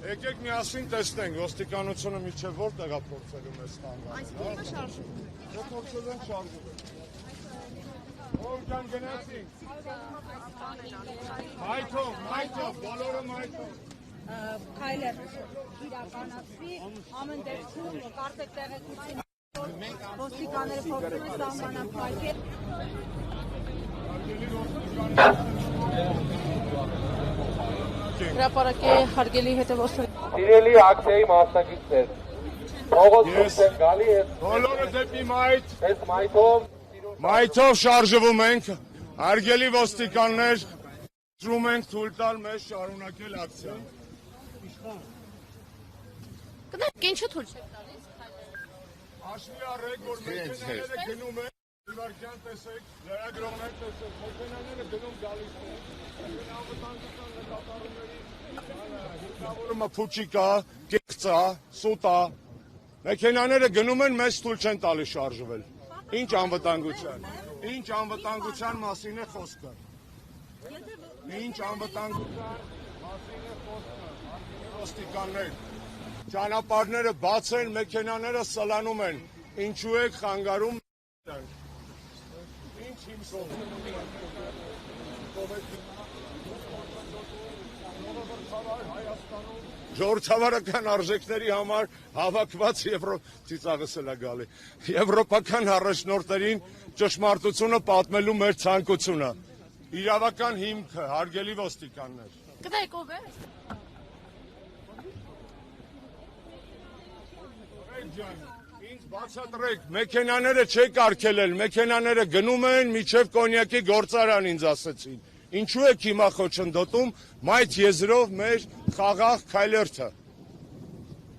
Եկեք միասին տեսնենք ոստիկանությունը միջև որտեղ է փորձելու մեզ ստանալ։ Այս կողմը շարժվում է։ Դե փորձել են շարժվել։ Ո՞րքան գնացինք։ Մայթով, բոլորը մայթով։ Քայլեր իրականացվի ամեն դեպքում կարծեք տեղեկություն ոստիկանները փորձում են սահմանափակել հրապարակի հարգելի հետևորդներ Սիրելի ակցիայի մասնակիցներ փողոց են գալի բոլորը դեպի մայթ այս մայթով շարժվում ենք հարգելի ոստիկաններ ծրում ենք թույլ տալ մեզ շարունակել ակցիան Կնեք ինչու թույլ չեք տալիս Հաշվի առեք, որ մեքենաները գնում են, Իվարկյան տեսեք, լրագրողներ տեսեք, մեքենաները գնում գալիս են, անվտանգության նկատառումների հիմնավորումը փուչիկ է, կեղծ է, սուտ է, մեքենաները գնում են, մեզ թույլ չեն տալիս շարժվել, ինչ անվտանգության մասին է խոսքը, ինչ անվտանգության մասին է խոսքը, ոստիկաններ Ճանապարհները բաց են, մեքենաները սլանում են, ինչու եք խանգարում Ինչ հիմքով Ժողովրդավարական արժեքների համար հավաքված ծիծաղս էլ է գալի Եվրոպական առաջնորդներին ճշմարտությունը պատմելու մեր ցանկությունը իրավական հիմքը, հարգելի ոստիկաններ Կնեք ով է Ինձ բացատրեք, մեքենաները չեք արգելել, մեքենաները գնում են միջև կոնյակի գործարան ինձ ասեցին։ Ինչու եք հիմա խոչընդոտում մայթ եզրով մեր խաղաղ քայլերթը։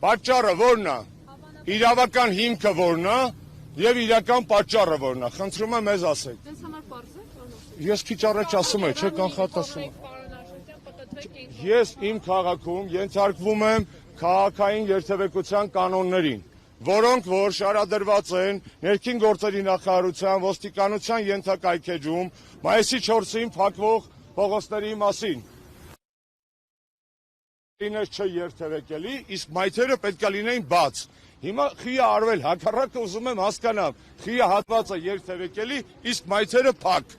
Պատճառը որն է։ Իրավական հիմքը որն է եւ իրական պատճառը որն է։ Խնդրում եմ մեզ ասեք։ Դες համար պարզ է Ես քիչ առաջ ասում եմ, չեք անխատասում։ Ես իմ քաղաքում ենթարկվում եմ քաղաքային երթևեկության կանոններին, որոնք որ շարադրված են ներքին գործերի նախարարության ոստիկանության ենթակայքեջում մայիսի 4-ին փակվող փողոցների մասին։ Ինձ չերթևեկելի, իսկ մայթերը պետք է լինեին բաց։ Հիմա խի է արվել, հակառակը ուզում եմ հասկանամ, խի է հատվածը երթևեկելի, իսկ մայթերը փակ։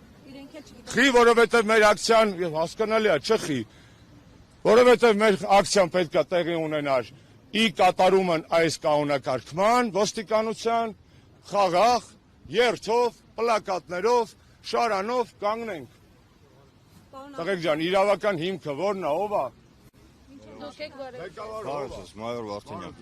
Խի, որովհետև մեր ակցիան հասկանալի է, չխի։ Որովհետև մեր ակցիան պետք է տեղի ունենար ի կատարումն այս կանոնակարգման, ոստիկանության, խաղաղ, երթով, պլակատներով, շարանով կանգնենք։ Տղեկ ջան, իրավական հիմքը որն է, ով է։ Բարև ձեզ, մայոր Վարդանյան։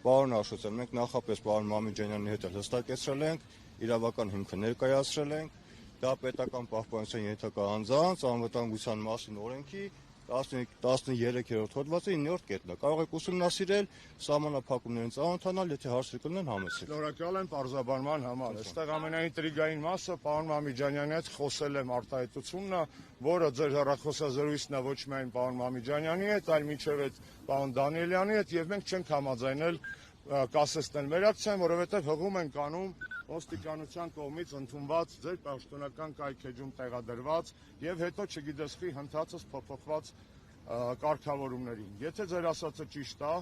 Պարոն Աշոտյան, մենք նախապես պարոն Մամիջանյանի հետ հստակեցրել ենք, իրավական հիմքը ներկայացրել ենք, դա պետական պահպանության ենթակա անձանց անվտանգության մասին օրենքի 13-րդ հոդվածի 9-րդ կետն է։ Կարող եք ուսումնասիրել, սահմանափակումներին ծանոթանալ, եթե հարցեր կլինեն համեցեք։ Շնորհակալ եմ պարզաբանման համար։ Այստեղ ամենաինտրիգային մասը պարոն Մամիջանյանի հետ խոսել եմ արտահայտությունն է, որը ձեր հեռախոսազրույցն է ոչ միայն պարոն Մամիջանյանի հետ, այլ մինչև այդ պարոն Դանիելյանի հետ, եւ մենք չենք համաձայնել կասեցնել մեր ակցիան, որովհետև հղում ենք անում ոստիկանության կողմից ընդունված ձեր պաշտոնական կայքեջում տեղադրված եւ հետո չգիտես խի հնդածս փոփոխված կարգավորումներին։ Եթե ձեր ասածը ճիշտ է,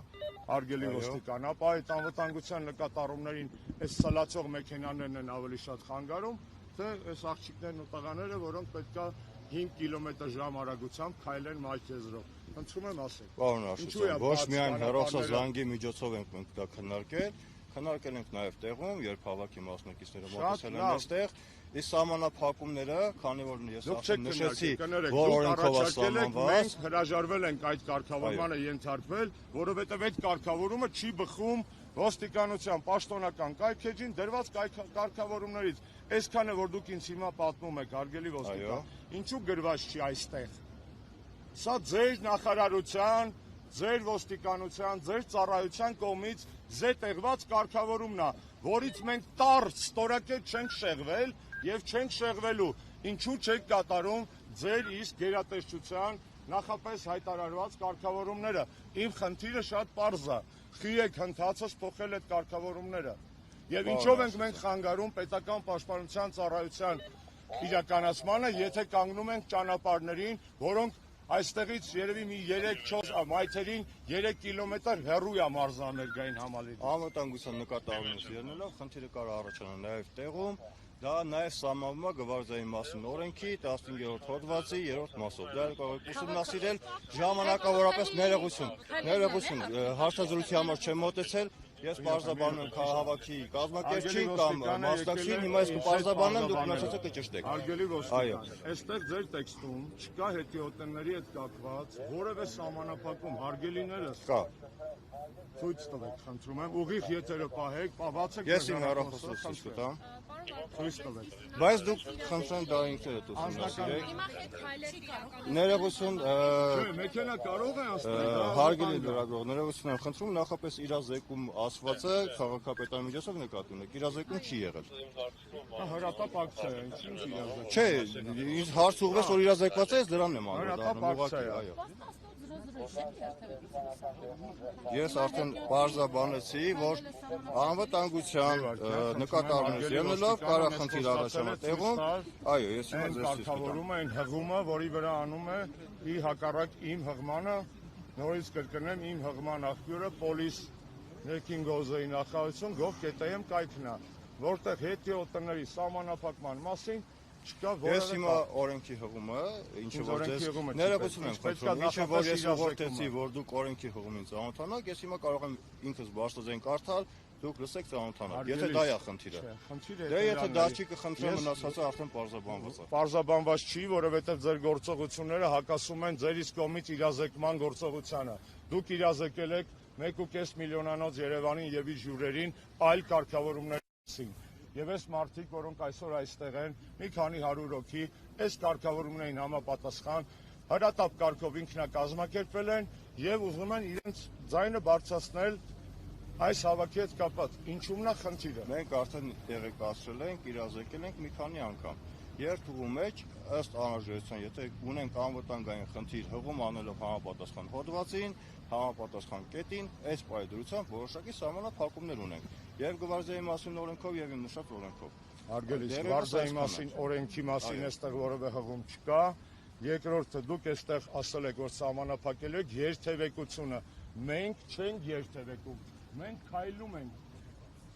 արգելի ոստիկան, ապա այդ անվտանգության նկատառումներին այս սլացող մեքենաներն են ավելի շատ խանգարում, թե այս աղջիկներն ու տղաները, որոնք պետքա 5 կմ/ժ արագությամբ քայլեն մայթ եզրով։ Խնդրում եմ ասեք։ Պարոն Աշոտյան, ոչ միայն հեռախոսազանգի միջոցով ենք մենք դա քննարկել ենք նաև տեղում, երբ հավաքի մասնակիցները մոտեցել են այստեղ, իսկ սահմանափակումները, քանի որ ես արդեն նշեցի, որ օրենքով է սահմանված, մենք հրաժարվել ենք այդ կարգավորմանը ենթարկվել, որովհետև այդ կարգավորումը չի բխում ոստիկանության պաշտոնական կայքեջին դրված կարգավորումներից։ Այսքանը որ դուք ինձ հիմա պատմում եք, հարգելի ոստիկան, ինչու գրված չի այստեղ։ Սա ձեր նախարարության, ձեր ոստիկանության, ձեր ծառայության կողմից զետեղված կարգավորումն է, որից մենք տարծ ստորակետ չենք շեղվել եւ չենք շեղվելու։ Ինչու չեք կատարում ձեր իսկ գերատեսչության նախապես հայտարարված կարգավորումները։ Իմ խնդիրը շատ պարզ է։ Խի եք հնդածս փոխել այդ կարգավորումները։ Եվ ինչով ենք մենք խանգարում պետական պաշտպանության ծառայության իրականացմանը, եթե կանգնում ենք ճանապարհներին, որոնք Այստեղից երևի մի 3-4 մայթերին 3 կիլոմետր հեռու է մարզամերգային համալիրը։ Անվտանգության նկատառումից ելնելով խնդիրը կարող առաջանալ նաև տեղում, դա նաև սահմանվում է գվարդիայի մասին օրենքի 15-րդ հոդվածի 3-րդ մասով։ Դա կարող եք ուսումնասիրել ժամանակավորապես ներողություն, հարցազրույցի համար չեմ մոտեցել, ես պարզաբանում եմ քաղաքի կազմակերպչին կամ մասնակցին, հիմա ես կպարզաբանեմ, դուք մնացածը կճշտեք։ Հարգելի ոստիկան, այստեղ ձեր տեքստում չկա հետիոտենների հետ կապված որևէ սահմանափակում, հարգելիներս։ Կա։ Ցույց տվեք, խնդրում եմ, ուղիղ եթերը պահեք, բացեք Ես իմ հեռախոսը ցույց կտամ։ Ցույց տվեք։ Բայց դուք խնդրեմ դա ինքներդ ուսումնասիրեք։ Հիմա հետ քայլերի կարող։ Ներողություն, Չէ, մեքենա կարող է անցնել։ հարգելի լրագրող, ներողություն եմ խնդրում, նախապես իրազեկում ասվածը քաղաքապետարանի միջոցով նկատի ունեք, իրազեկում չի եղել։ Հրատապ ակցիա է, ինչ իրազեկում։ Չէ, ինձ հարց ուղղվեց, որ իրազեկված է, ես դրանն եմ Հրատապ անդրադառնում, ակցիա է։ այո։ Ես արդեն պարզաբանեցի, որ անվտանգության նկատառումից ելնելով կարող խնդիր առաջանալ տեղում, այո, ես հիմա Այն ձեզ ցույց կտամ։ կարգավորումը, այն հղումը, որի վրա անում է ի հակառակ իմ հղմանը, նորից կրկնեմ, իմ հղման աղբյուրը պոլիս ներքին գոզեի նախարարություն gov.am կայքն է, որտեղ հետիոտների սահմանափակման մասին չկա Ես որևէ հիմա օրենքի հղումը, ինչը որ օրենքի ձեզ հղումը ներողություն եմ պետք է խնդրում, ինչը որ ես նախապես ուղղորդեցի, որ դուք օրենքի հղումին ծանոթանաք, ես հիմա կարող եմ ինքս բարձրաձայն կարդալ, դուք լսեք ծանոթանալ։ Եթե դա է խնդիրը։ Դե եթե դա չի կխնդրեմ մնացածը արդեն պարզաբանված է։ Պարզաբանված չի, որովհետև ձեր գործողությունները հակասում են ձեր իսկ կողմից իրազեկման գործողությանը։ Դուք իրազեկել եք 1.5 միլիոնանոց Երևանին եւ իր ժյուրերին այլ կարգավորումների։ Եվ այս մարդիկ, որոնք այսօր այստեղ են, մի քանի 100 հոգի, այս կարգավորումներին համապատասխան հրատապ կարգով ինքնակազմակերպվել են եւ ուզում են իրենց ձայնը բարձրացնել այս հավաքի հետ կապված։ Ինչու՞մն է խնդիրը։ Մենք արդեն տեղեկացրել ենք, իրազեկել ենք մի քանի անգամ։ Երթուղու մեջ ըստ անհրաժեշտության, եթե ունենք անվտանգային խնդիր հղում անելով համապատասխան հոդվածին, համապատասխան կետին, այս պայմանությամբ որոշակի սահմանափակումներ ունենք եւ գվարդիայի մասին օրենքով եւ իմ նշած օրենքով։ Հարգելի գվարդիայի մասին օրենքի մասին այստեղ որևէ հղում չկա։ Երկրորդը դուք այստեղ ասել եք, որ սահմանափակել եք երթևեկությունը։ Մենք չենք երթևեկում, մենք քայլում ենք։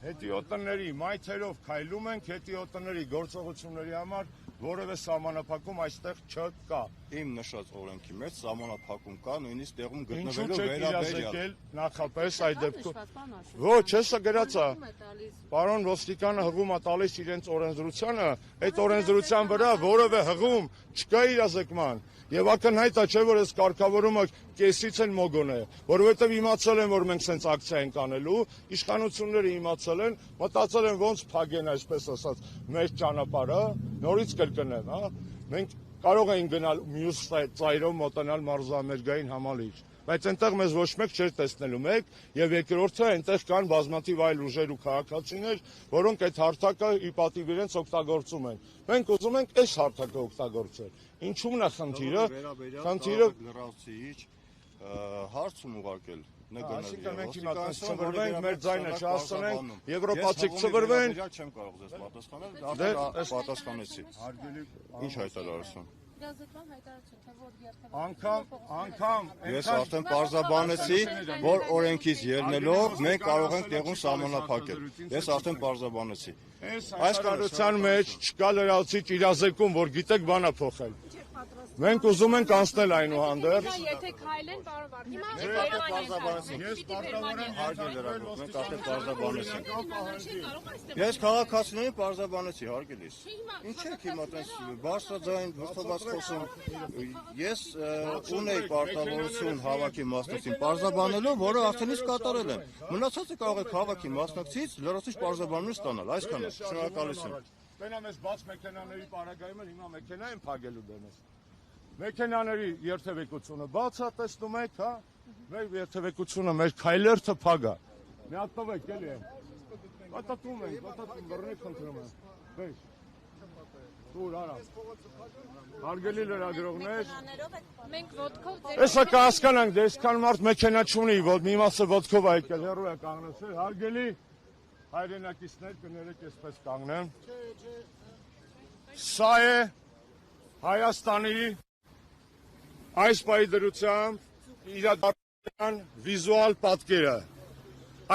Հետիոտների մայթերով քայլում ենք, հետիոտների գործողությունների համար որևէ սահմանափակում այստեղ չկա։ Իմ նշած օրենքի մեջ սահմանափակում կա, նույնիսկ տեղում Ինչու՞ գտնվելու չեք վերաբերյալ։ իրազեկել նախապես այդ դեպքում։ Ոչ, հեսա գրածա։ Պարոն ոստիկանը հղում է տալիս իրենց օրենսդրությանը, այդ օրենսդրության վրա որևէ հղում չկա իրազեկման։ Եվ ակնհայտ է, չէ՞ որ այս կարգավորումը կեսից են մոգոն է, որովհետև իմացել են, որ մենք սենց ակցիա ենք անելու, իշխանությունները իմացել են, մտածել են ոնց փագեն, այսպես ասած, մեր ճանապարհը, նորից կրկնեմ, հա։ Մենք կարող էին գնալ մյուս ծայրով մոտենալ մարզամերգային համալիր, բայց այնտեղ մեզ ոչ մեկ չէր տեսնելու մեկ, եւ երկրորդը այնտեղ կան բազմաթիվ այլ ուժեր ու քաղաքացիներ, որոնք այդ հարթակը ի պատիվ իրենց օգտագործում են։ Մենք ուզում ենք այս հարթակը օգտագործել։ Ինչու՞մն է խնդիրը։ Խնդիրը լրացիչ հարցում ուղարկել նգնել։ Այսինքն մենք հիմա ծվրվենք, մեր ձայնը չհասցնենք, եվրոպացիք ծվրվեն։ Չեմ կարող ձեզ պատասխանել, արդեն պատասխանեցի։ Ինչ հայտարարություն։ Իրազեկման հայտարարություն, թե որ Անգամ Ես արդեն պարզաբանեցի, որ օրենքից ելնելով մենք կարող ենք տեղում սահմանափակել։ Ես արդեն պարզաբանեցի։ այս կառուցության մեջ չկա լրացիչ իրազեկում, որ գիտեք բանա փոխել։ Մենք ուզում ենք անցնել այնուհանդերձ։ եթե քայլեն, պարոն Պարզաբանեցի։ Ես պարտավորեմ Հարգելի լրագրող, մենք արդեն պարզաբանեցինք։ Ես քաղաքացիներին պարզաբանեցի, հարգելիս։ Ինչ եք հիմա տես բարձրաձայն վստահված խոսում։ Ես ունեի պարտավորություն հավաքի մասնակցին պարզաբանելու, որը արդեն իսկ կատարել եմ։ Մնացածը կարող եք հավաքի մասնակցից լրացիչ պարզաբանություն ստանալ, այսքանը։ Շնորհակալություն։ Տենամ ես բաց մեքենաների պարագայում են, հիմա մեքենա են փակելու դեմս։ Մեքենաների երթևեկությունը բաց է, տեսնում եք, հա։ Մեր երթևեկությունը, մեր քայլերթը փակ է։ Մի հատ տվեք, էլի է։ Պատատում ենք, բռնի խնդրում եմ։ Բեր։ Դուր արա։ Հարգելի լրագրողներ, մենք ոդկով հեսա կհասկանանք, դե այսքան մարդ մեքենա չունի, որ մի մասը ոդկով է եկել, հեռու է կանգնեցել։ Հարգելի հայրենակիցներ, կներեք այսպես կանգնեմ։ Սա է Հայաստանի այս պահի դրությամբ իրադարձության վիզուալ պատկերը,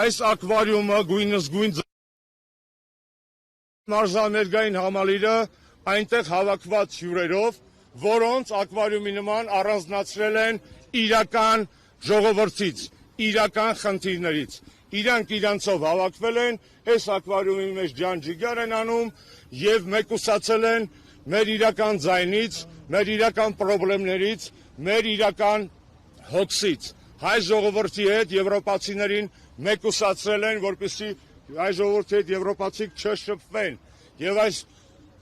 այս ակվարիումը գույնզգույն մարզաներգային համալիրը այնտեղ հավաքված հյուրերով, որոնց ակվարիումի նման առանձնացրել են իրական ժողովրդից, իրական խնդիրներից։ Իրանք իրանցով հավաքվել են, այս ակվարիումի մեջ ջան-ջիգար են անում եւ մեկուսացել են մեր իրական ձայնից, մեր իրական խնդիրներից, մեր իրական հոգսից։ Հայ ժողովրդի հետ եվրոպացիներին մեկուսացրել են, որպեսզի հայ ժողովրդի հետ եվրոպացիք չշփվեն։ Եվ այս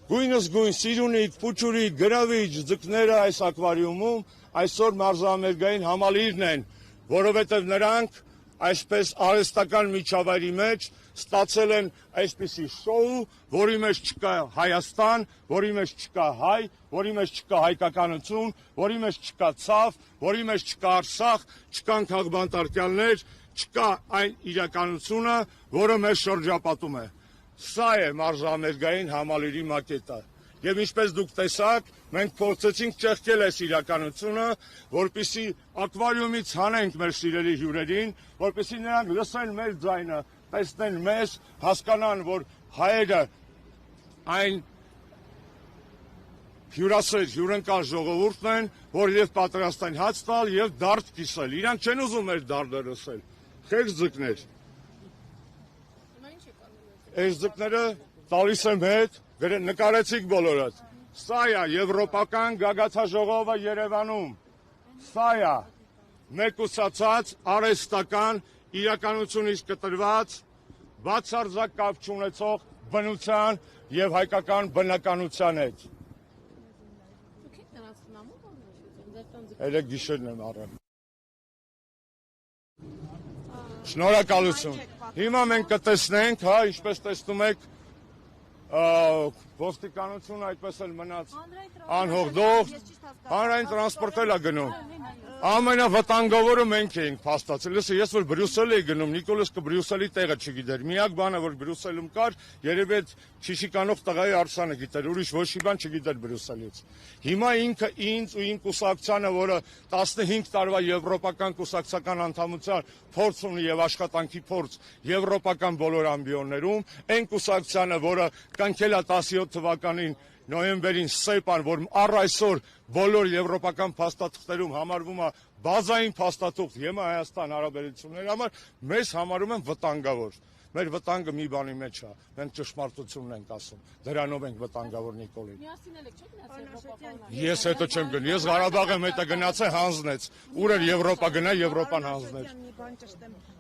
գույնզգույն, սիրունիկ, փուչուրիկ, գրավիչ ձկները այս ակվարիումում այսօր մարզաամերգային համալիրն են, որովհետև նրանք այսպես արհեստական միջավայրի մեջ ստացել են այսպիսի շոու, որի մեջ չկա Հայաստան, որի մեջ չկա հայ, որի մեջ չկա հայկականություն, որի մեջ չկա ցավ, որի մեջ չկա Արցախ, չկան քաղբանտարկյալներ, չկա այն իրականությունը, որը մեզ շրջապատում է։ Սա է մարզաամերգային համալիրի մակետը։ Եվ ինչպես դուք տեսաք, մենք փորձեցինք ճեղքել այս իրականությունը, որպեսզի ակվարիումից հանենք մեր սիրելի հյուրերին, որպեսզի նրանք լսեն մեր ձայնը, տեսնեն մեզ, հասկանան, որ հայերը այն հյուրասեր, հյուրընկալ ժողովուրդն են, որ եւ պատրաստ են հաց տալ եւ դարդ կիսել։ Իրանք չեն ուզում մեր դարդը լսել։ Խեղճ ձկներ։ Այս ձկները տալիս եմ հետ, նկարեցիք բոլորդ։ Սա է եվրոպական գագաթաժողովը Երևանում։ Սա է մեկուսացած արհեստական իրականությունից կտրված բացարձակ կապ չունեցող բնության եւ հայկական բնականության հետ։ Elə գիշերն եմ առել։ Շնորհակալություն։ Հիմա մենք կտեսնենք, հա, ինչպես տեսնում եք, ոստիկանությունը այդպես էլ մնաց անհողդող, հանրային տրանսպորտ էլ է գնում։ Ամենավտանգավորը մենք էինք փաստացել։ Ես որ Բրյուսել էի գնում, Նիկոլոսկը Բրյուսելի տեղը չգիտեր։ Միակ բանը, որ Բրյուսելում կար, երևի այդ շիշիկանող տղայի Արսանը գիտեր, ուրիշ ոչ մի բան չգիտեր Բրյուսելից։ Հիմա ինքը ինձ ու իմ կուսակցությանը, որը 15 տարվա եվրոպական կուսակցական անդամության փորձ ունի եւ աշխատանքի փորձ եվրոպական բոլոր ամբիոններում, այն կուսակցությանը, որը կանչել է 17 թվականին նոյեմբերին սեպան, որ առ այսօր բոլոր եվրոպական փաստաթղթերում համարվում է բազային փաստաթուղթ ԵՄ Հայաստան հարաբերությունների համար, մեզ համարում են վտանգավոր։ Մեր վտանգը մի բանի մեջ է, մենք ճշմարտությունն ենք ասում, դրանով ենք վտանգավոր Նիկոլին։ Ես հետո չեմ գնում, ես Ղարաբաղ եմ հետո գնացել հանձնեց, ուր էր Եվրոպա գնա, Եվրոպան հանձներ։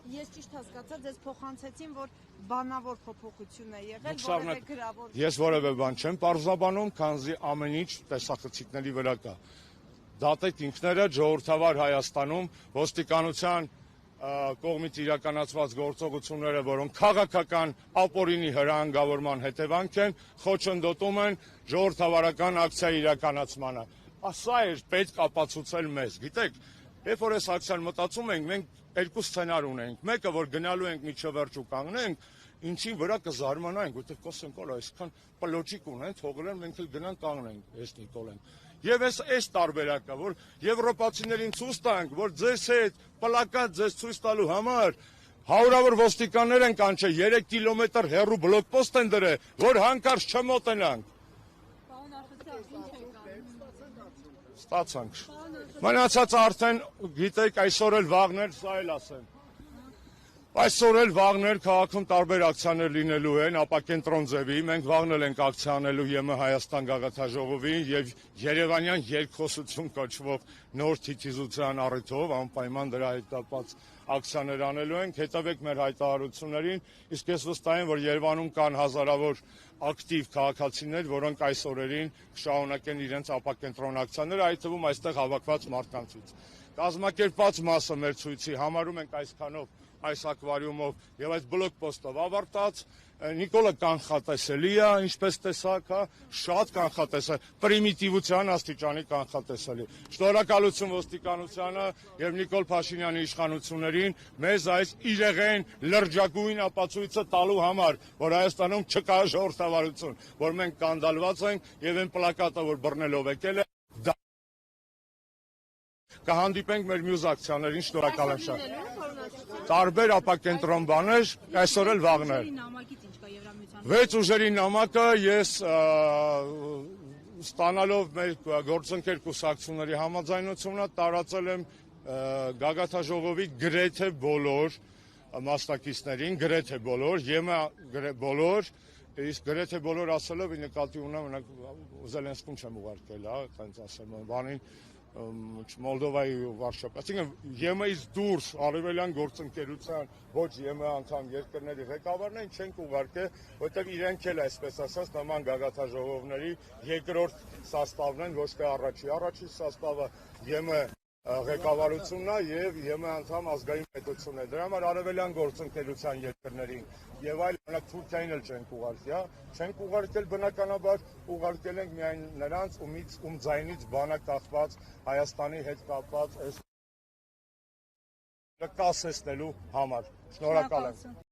Ես ճիշտ հասկացա, ձեզ փոխանցեցին, որ բանավոր փոփոխություն է եղել, որևէ գրավոր։ Ես որևէ բան չեմ պարզաբանում, քանզի ամեն ինչ տեսախցիկների վրա կա։ Դատեք ինքներդ ժողովրդավար Հայաստանում ոստիկանության կողմից իրականացված գործողությունները, որոնք քաղաքական ապօրինի հրահանգավորման հետևանք են, խոչընդոտում են ժողովրդավարական ակցիայի իրականացմանը։ Սա էր պետք ապացուցել մեզ, գիտեք, երբ որ այս ակցիան մտածում ենք, մենք երկու սցենար ունենք, մեկը որ գնալու ենք միջև վերջ ու կանգնենք, ինչին վրա կզարմանանք, որտեղ կոսենք, օլ այսքան պլոճիկ ունեն, թողել են, մենք էլ գնանք կանգնենք, ես Նիկոլեն։ Եվ այս տարբերակը, որ եվրոպացիներին ցույց տանք, որ ձեզ հետ պլակատ ձեզ ցույց տալու համար հարյուրավոր ոստիկաններ են կանչել, 3 կիլոմետր հեռու բլոկպոստ են դրել, որ հանկարծ չմոտենանք։ Ստացանք։ Մնացած արդեն գիտեք, այսօր էլ վաղներ, սա էլ ասեմ։ Այսօր էլ վաղներ քաղաքում տարբեր ակցիաներ լինելու են, ապակենտրոն ձևի, մենք վաղն էլ ենք ակցիա անելու ԵՄ Հայաստան գագաթաժողովին եւ Երևանյան երկխոսություն կոչվող նոր թիթիզության առիթով անպայման դրա հետ կապված ակցիաներ անելու ենք, հետևեք մեր հայտարարություններին, իսկ ես վստահ եմ, որ Երևանում կան հազարավոր ակտիվ քաղաքացիներ, որոնք այս օրերին կշարունակեն իրենց ապակենտրոն ակցիաները, այդ թվում այստեղ հավաքված մարդկանցից։ Կազմակերպված մասը մեր ցույցի համարում ենք այսքանով այս ակվարիումով եւ այս բլոկպոստով ավարտած, Նիկոլը կանխատեսելի է, ինչպես տեսակ, շատ կանխատեսելի, պրիմիտիվության աստիճանի կանխատեսելի։ Շնորհակալություն ոստիկանությանը եւ Նիկոլ Փաշինյանի իշխանություններին մեզ այս իրեղեն լրջագույն ապացույցը տալու համար, որ Հայաստանում չկա ժողովրդավարություն, որ մենք կանդալված ենք եւ այն պլակատը, որ բռնելով եկել է կհանդիպենք մեր մյուս ակցիաներին, շնորհակալ եմ շատ։ Տարբեր ապակենտրոն բաներ, այսօր էլ վաղն է։ Նամակից ինչ կա Եվրամիության։ 6 ուժերի նամակը ես ստանալով մեր գործընկեր կուսակցությունների համաձայնությունը տարածել եմ գագաթաժողովի գրեթե բոլոր մասնակիցներին, գրեթե բոլոր, բոլոր, իսկ գրեթե բոլոր ասելով նկատի ունեմ, Զելենսկուն չեմ ուղարկել, այդպես ասեմ, բանին Մոլդովայի Վարշավա, այսինքն ԵՄ-ից դուրս արևելյան գործընկերության ոչ ԵՄ անդամ երկրների ղեկավարներին չենք ուղարկել, որտեղ իրենք էլ այսպես ասած նման գագաթաժողովների երկրորդ սաստավն են, ոչ թե առաջի սաստավը ԵՄ ղեկավարությունն է եւ ԵՄ անդամ ազգային պետությունն է։ Դրա համար արևելյան գործընկերության երկրներին եւ այլ օրինակ Թուրքիային էլ չենք ուղարկել, չենք ուղարկել բնականաբար, ուղարկել ենք միայն նրանց, ում ձայնից բանը կախված Հայաստանի հետ կապված այս կասեցնելու համար։ Շնորհակալ եմ։